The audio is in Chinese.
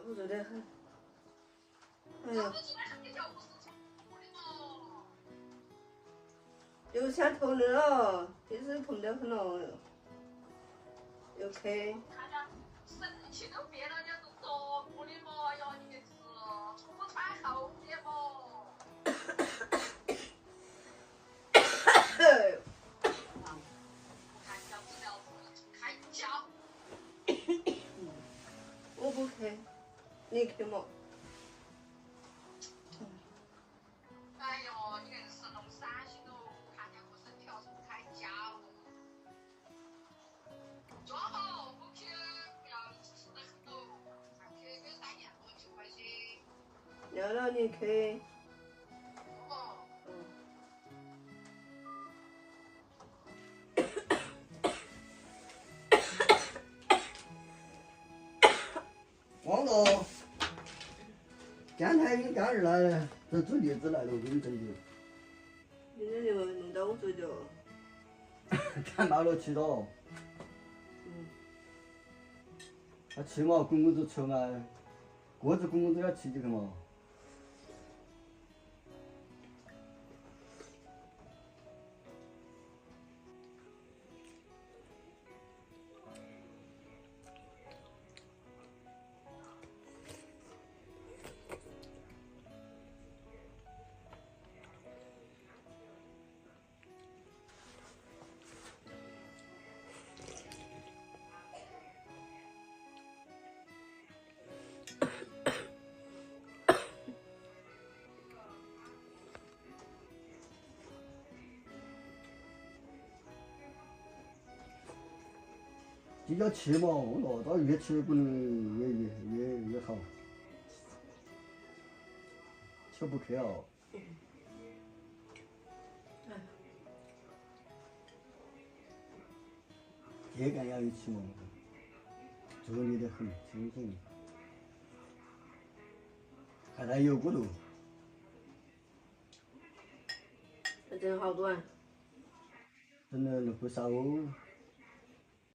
不住得很。哎呀，又想头人了，平时痛得很了，又去。神情都变了，你都做过的嘛？哎呀，你这是出差后的嘛？看脚治疗是开脚。我不去，你去嘛。哎呦，你硬是弄伤心喽！看见我身体要是不开脚，坐好，不去，不要吃得很喽。上去给3年多9块钱。要了你去。哦。王总，刚才你干儿来了，这煮栗子来了，我给你整的。你这就弄到我嘴角。感冒了吃到。那吃嘛，滚滚子吃嘛，锅子滚滚子要吃进去嘛。就要吃嘛，那到越吃不能越好，吃不去啊。这个要一起嘛，助力得很，清醒。看他有骨头。还挣好多啊？挣了不少哦。